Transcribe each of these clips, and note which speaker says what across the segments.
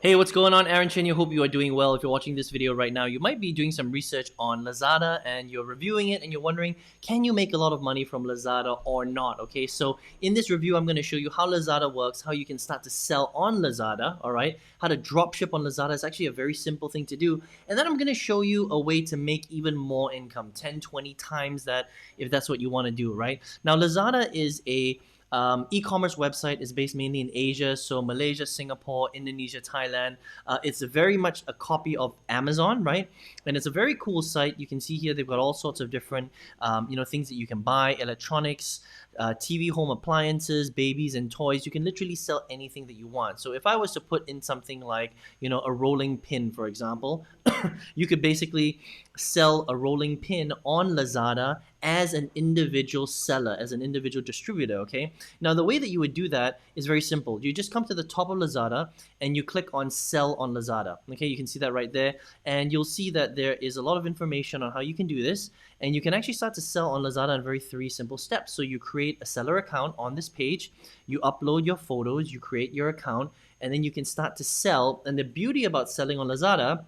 Speaker 1: Hey, what's going on? Aaron Chen. I hope you are doing well. If you're watching this video right now, you might be doing some research on Lazada and you're reviewing it and you're wondering, can you make a lot of money from Lazada or not? Okay, so in this review, I'm going to show you how Lazada works, how you can start to sell on Lazada, all right? How to drop ship on Lazada is actually a very simple thing to do. And then I'm going to show you a way to make even more income, 10, 20 times that if that's what you want to do, right? Now, Lazada is a e-commerce website is based mainly in Asia, so Malaysia, Singapore, Indonesia, Thailand. It's very much a copy of Amazon, right? And it's a very cool site. You can see here they've got all sorts of different, things that you can buy, electronics, TV, home appliances, babies, and toys. You can literally sell anything that you want. So if I was to put in something like, a rolling pin, for example, you could basically sell a rolling pin on Lazada as an individual seller, as an individual distributor, okay? Now, the way that you would do that is very simple. You just come to the top of Lazada and you click on Sell on Lazada, okay? You can see that right there, and you'll see that there is a lot of information on how you can do this, and you can actually start to sell on Lazada in very three simple steps. So you create a seller account on this page, you upload your photos, you create your account, and then you can start to sell. And the beauty about selling on Lazada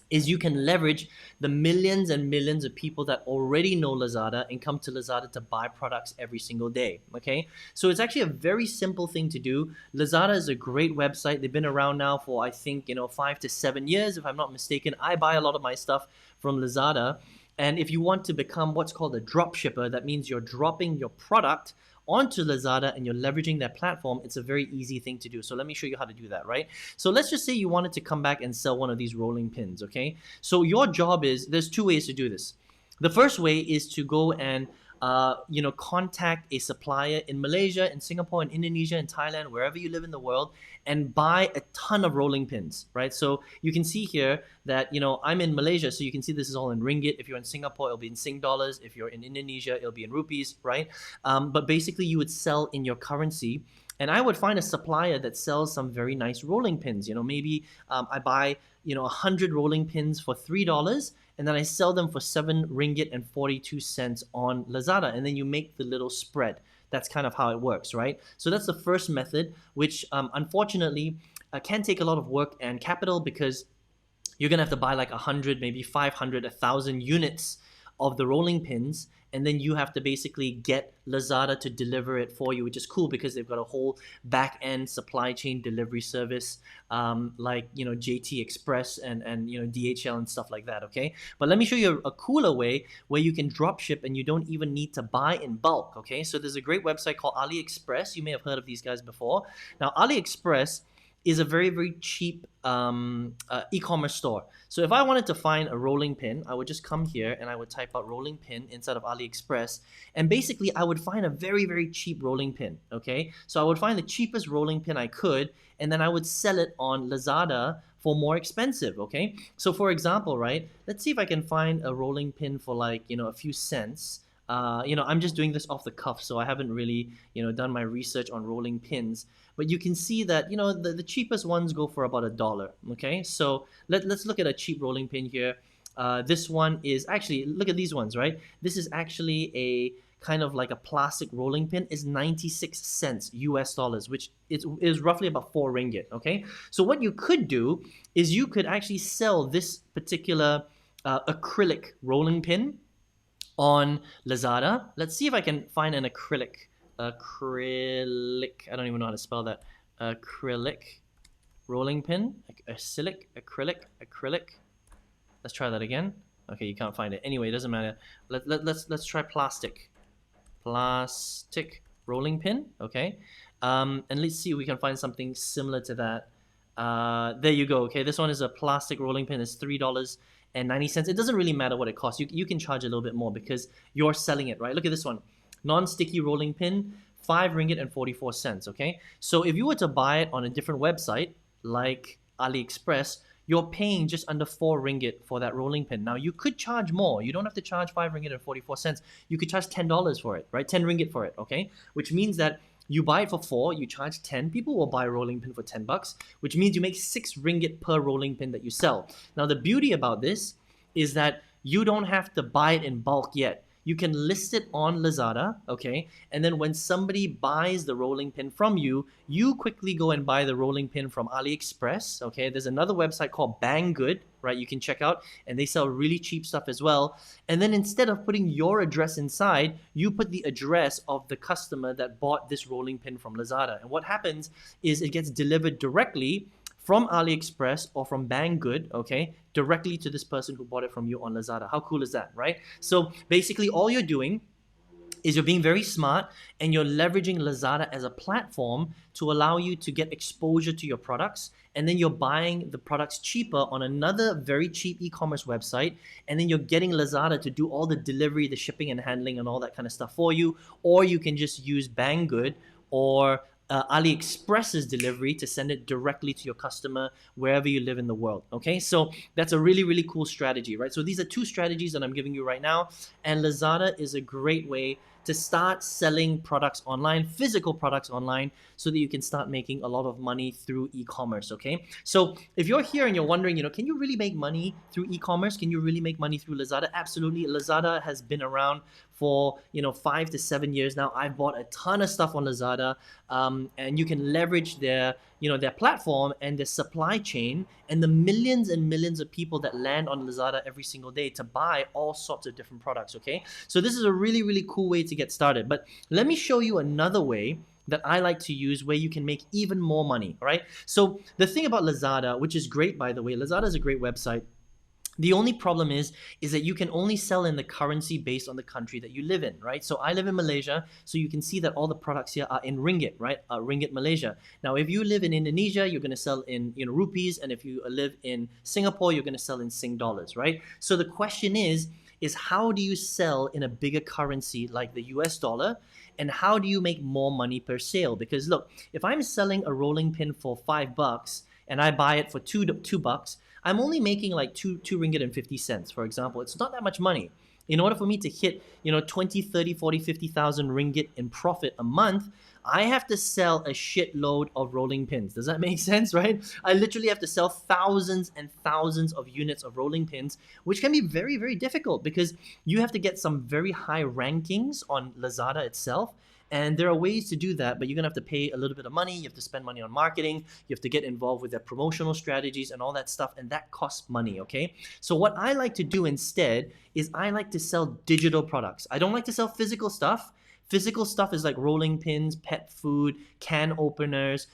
Speaker 1: is you can leverage the millions and millions of people that already know Lazada and come to Lazada to buy products every single day, okay? So it's actually a very simple thing to do. Lazada is a great website. They've been around now for, I think, 5 to 7 years, if I'm not mistaken. I buy a lot of my stuff from Lazada. And if you want to become what's called a drop shipper, that means you're dropping your product onto Lazada and you're leveraging their platform, it's a very easy thing to do. So let me show you how to do that, right? So let's just say you wanted to come back and sell one of these rolling pins, okay? So your job is, there's two ways to do this. The first way is to go and contact a supplier in Malaysia, in Singapore, in Indonesia, in Thailand, wherever you live in the world, and buy a ton of rolling pins, right? So you can see here that, I'm in Malaysia, so you can see this is all in ringgit. If you're in Singapore, it'll be in Sing dollars. If you're in Indonesia, it'll be in rupees, right? But basically, you would sell in your currency. And I would find a supplier that sells some very nice rolling pins. Maybe I buy 100 rolling pins for $3, and then I sell them for 7 ringgit and 42 cents on Lazada, and then you make the little spread. That's kind of how it works, right? So that's the first method, which unfortunately can take a lot of work and capital, because you're gonna have to buy like 100, maybe 500, 1,000 units of the rolling pins, and then you have to basically get Lazada to deliver it for you, which is cool because they've got a whole back-end supply chain delivery service, like JT Express and DHL and stuff like that, okay? But let me show you a cooler way where you can drop ship and you don't even need to buy in bulk, okay? So there's a great website called AliExpress. You may have heard of these guys before. Now, AliExpress is a very, very cheap e-commerce store. So if I wanted to find a rolling pin, I would just come here and I would type out rolling pin inside of AliExpress, and basically I would find a very, very cheap rolling pin, okay? So I would find the cheapest rolling pin I could, and then I would sell it on Lazada for more expensive, okay? So for example, right, let's see if I can find a rolling pin for like, a few cents. I'm just doing this off the cuff, so I haven't really, done my research on rolling pins. But you can see that, the cheapest ones go for about $1, okay? So let's look at a cheap rolling pin here. This one is actually, look at these ones, right? This is actually a kind of like a plastic rolling pin. Is 96 cents US dollars, which is roughly about 4 ringgit, okay? So what you could do is you could actually sell this particular acrylic rolling pin on Lazada. Let's see if I can find an acrylic. I don't even know how to spell that. Acrylic rolling pin. Acrylic. Let's try that again. Okay, you can't find it. Anyway, it doesn't matter. Let's try plastic. Plastic rolling pin. Okay. And let's see if we can find something similar to that. There you go. Okay, this one is a plastic rolling pin. It's $3.90. It doesn't really matter what it costs. You can charge a little bit more because you're selling it, right? Look at this one. Non-sticky rolling pin, 5 ringgit and 44 cents, okay? So if you were to buy it on a different website, like AliExpress, you're paying just under 4 ringgit for that rolling pin. Now, you could charge more. You don't have to charge 5 ringgit and 44 cents. You could charge $10 for it, right? 10 ringgit for it, okay? Which means that you buy it for 4, you charge 10. People will buy a rolling pin for 10 bucks, which means you make 6 ringgit per rolling pin that you sell. Now, the beauty about this is that you don't have to buy it in bulk yet. you can list it on Lazada, okay? And then when somebody buys the rolling pin from you, you quickly go and buy the rolling pin from AliExpress, okay? There's another website called Banggood, right? You can check out, and they sell really cheap stuff as well. And then instead of putting your address inside, you put the address of the customer that bought this rolling pin from Lazada. And what happens is it gets delivered directly from AliExpress or from Banggood, okay, directly to this person who bought it from you on Lazada. How cool is that, right? So basically all you're doing is you're being very smart and you're leveraging Lazada as a platform to allow you to get exposure to your products, and then you're buying the products cheaper on another very cheap e-commerce website, and then you're getting Lazada to do all the delivery, the shipping and handling and all that kind of stuff for you. Or you can just use Banggood or AliExpress's delivery to send it directly to your customer wherever you live in the world. Okay, so that's a really, really cool strategy, right? So these are two strategies that I'm giving you right now, and Lazada is a great way to start selling products online, physical products online, so that you can start making a lot of money through e-commerce, okay? So if you're here and you're wondering, can you really make money through e-commerce? Can you really make money through Lazada? Absolutely. Lazada has been around for 5 to 7 years now. I've bought a ton of stuff on Lazada, and you can leverage their platform and their supply chain and the millions and millions of people that land on Lazada every single day to buy all sorts of different products, okay? So this is a really, really cool way to get started. But let me show you another way that I like to use where you can make even more money, all right? So the thing about Lazada, which is great, by the way, Lazada is a great website. The only problem is that you can only sell in the currency based on the country that you live in, right? So I live in Malaysia, so you can see that all the products here are in ringgit, right? Ringgit Malaysia. Now, if you live in Indonesia, you're going to sell in rupees, and if you live in Singapore, you're going to sell in Sing dollars, right? So the question is how do you sell in a bigger currency like the US dollar, and how do you make more money per sale? Because look, if I'm selling a rolling pin for $5 and I buy it for $2, I'm only making like two ringgit and 50 cents, for example. It's not that much money. In order for me to hit 20, 30, 40, 50,000 ringgit in profit a month, I have to sell a shitload of rolling pins. Does that make sense, right? I literally have to sell thousands and thousands of units of rolling pins, which can be very, very difficult because you have to get some very high rankings on Lazada itself. And there are ways to do that, but you're gonna have to pay a little bit of money. You have to spend money on marketing. You have to get involved with their promotional strategies and all that stuff, and that costs money, okay? So what I like to do instead is I like to sell digital products. I don't like to sell physical stuff. Physical stuff is like rolling pins, pet food, can openers,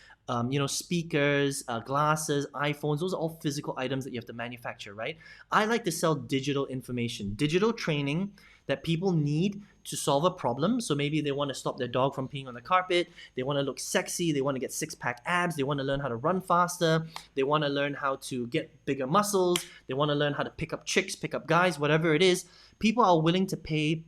Speaker 1: speakers, glasses, iPhones. Those are all physical items that you have to manufacture, right? I like to sell digital information, digital training that people need to solve a problem. So maybe they want to stop their dog from peeing on the carpet. They want to look sexy. They want to get six-pack abs. They want to learn how to run faster. They want to learn how to get bigger muscles. They want to learn how to pick up chicks, pick up guys, whatever it is. People are willing to pay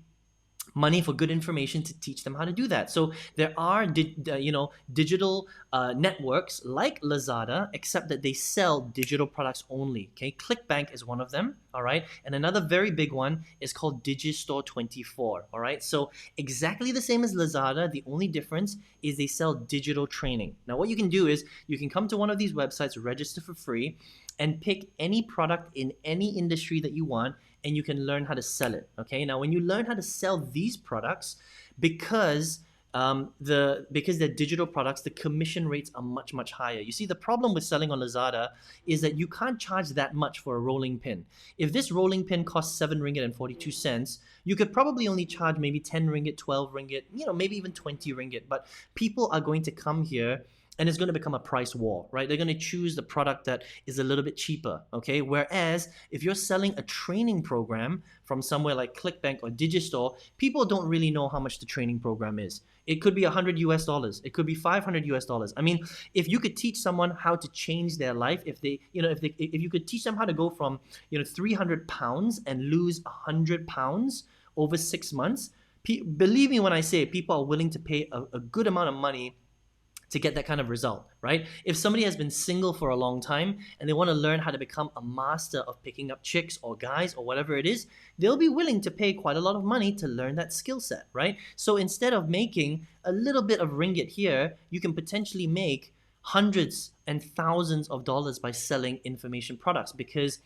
Speaker 1: money for good information to teach them how to do that. So there are digital networks like Lazada, except that they sell digital products only. Okay, ClickBank is one of them. All right, and another very big one is called Digistore24. All right, so exactly the same as Lazada. The only difference is they sell digital training. Now, what you can do is you can come to one of these websites, register for free, and pick any product in any industry that you want, and you can learn how to sell it. Okay, now when you learn how to sell these products, because they're digital products, the commission rates are much, much higher. You see, the problem with selling on Lazada is that you can't charge that much for a rolling pin. If this rolling pin costs 7 ringgit and 42 cents, you could probably only charge maybe 10 ringgit, 12 ringgit, maybe even 20 ringgit. But people are going to come here and it's going to become a price war, right? They're going to choose the product that is a little bit cheaper, okay? Whereas if you're selling a training program from somewhere like ClickBank or Digistore, people don't really know how much the training program is. It could be $100 US. It could be $500 US. I mean, if you could teach someone how to change their life, if you could teach them how to go from 300 pounds and lose 100 pounds over 6 months, believe me when I say people are willing to pay a good amount of money to get that kind of result, right? If somebody has been single for a long time and they want to learn how to become a master of picking up chicks or guys or whatever it is, they'll be willing to pay quite a lot of money to learn that skill set, right? So instead of making a little bit of ringgit here, you can potentially make hundreds and thousands of dollars by selling information products, because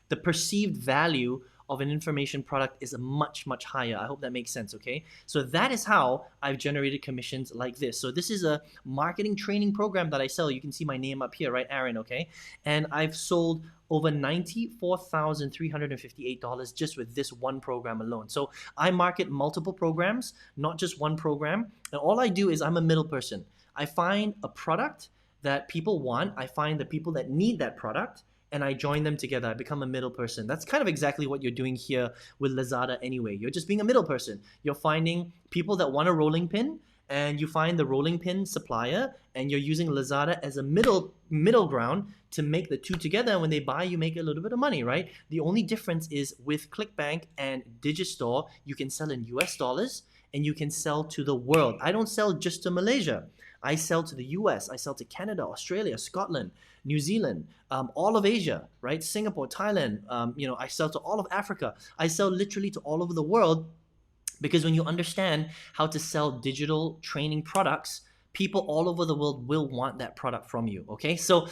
Speaker 1: the perceived value of an information product is much, much higher. I hope that makes sense, okay? So that is how I've generated commissions like this. So this is a marketing training program that I sell. You can see my name up here, right, Aaron, okay? And I've sold over $94,358 just with this one program alone. So I market multiple programs, not just one program. And all I do is I'm a middle person. I find a product that people want. I find the people that need that product, and I join them together. I become a middle person. That's kind of exactly what you're doing here with Lazada anyway. You're just being a middle person. You're finding people that want a rolling pin, and you find the rolling pin supplier, and you're using Lazada as a middle ground to make the two together. And when they buy, you make a little bit of money, right? The only difference is with ClickBank and Digistore, you can sell in US dollars and you can sell to the world. I don't sell just to Malaysia. I sell to the US, I sell to Canada, Australia, Scotland, New Zealand, all of Asia, right? Singapore, Thailand, I sell to all of Africa. I sell literally to all over the world, because when you understand how to sell digital training products, people all over the world will want that product from you, okay? So,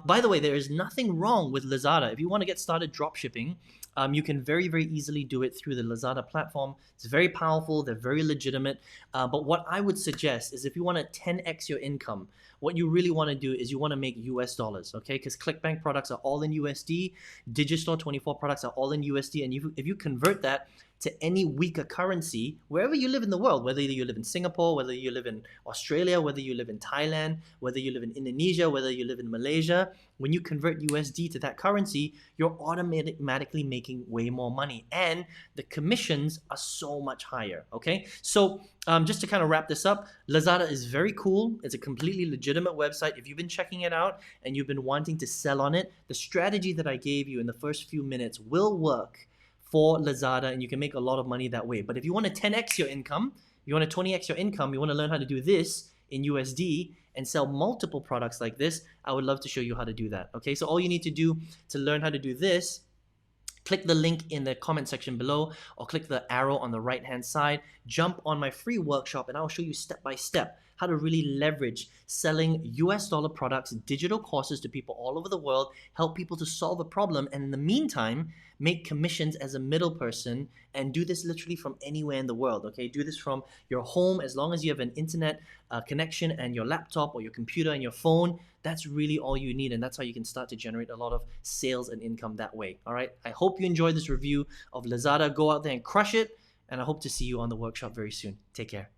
Speaker 1: by the way, there is nothing wrong with Lazada. If you want to get started dropshipping, you can very, very easily do it through the Lazada platform. It's very powerful. They're very legitimate. But what I would suggest is if you want to 10x your income, what you really want to do is you want to make US dollars, okay? Because ClickBank products are all in USD. Digistore 24 products are all in USD. And if you convert that to any weaker currency, wherever you live in the world, whether you live in Singapore, whether you live in Australia, whether you live in Thailand, whether you live in Indonesia, whether you live in Malaysia, when you convert USD to that currency, you're automatically making way more money. And the commissions are so much higher, okay? So just to kind of wrap this up, Lazada is very cool. It's a completely legitimate website. If you've been checking it out and you've been wanting to sell on it, the strategy that I gave you in the first few minutes will work for Lazada, and you can make a lot of money that way. But if you want to 10x your income, you want to 20x your income, you want to learn how to do this in USD and sell multiple products like this, I would love to show you how to do that. Okay, so all you need to do to learn how to do this, click the link in the comment section below, or click the arrow on the right hand side, jump on my free workshop, and I'll show you step by step how to really leverage selling US dollar products, digital courses to people all over the world, help people to solve a problem, and in the meantime, make commissions as a middle person, and do this literally from anywhere in the world, okay? Do this from your home as long as you have an internet connection and your laptop or your computer and your phone. That's really all you need, and that's how you can start to generate a lot of sales and income that way, all right? I hope you enjoyed this review of Lazada. Go out there and crush it, and I hope to see you on the workshop very soon. Take care.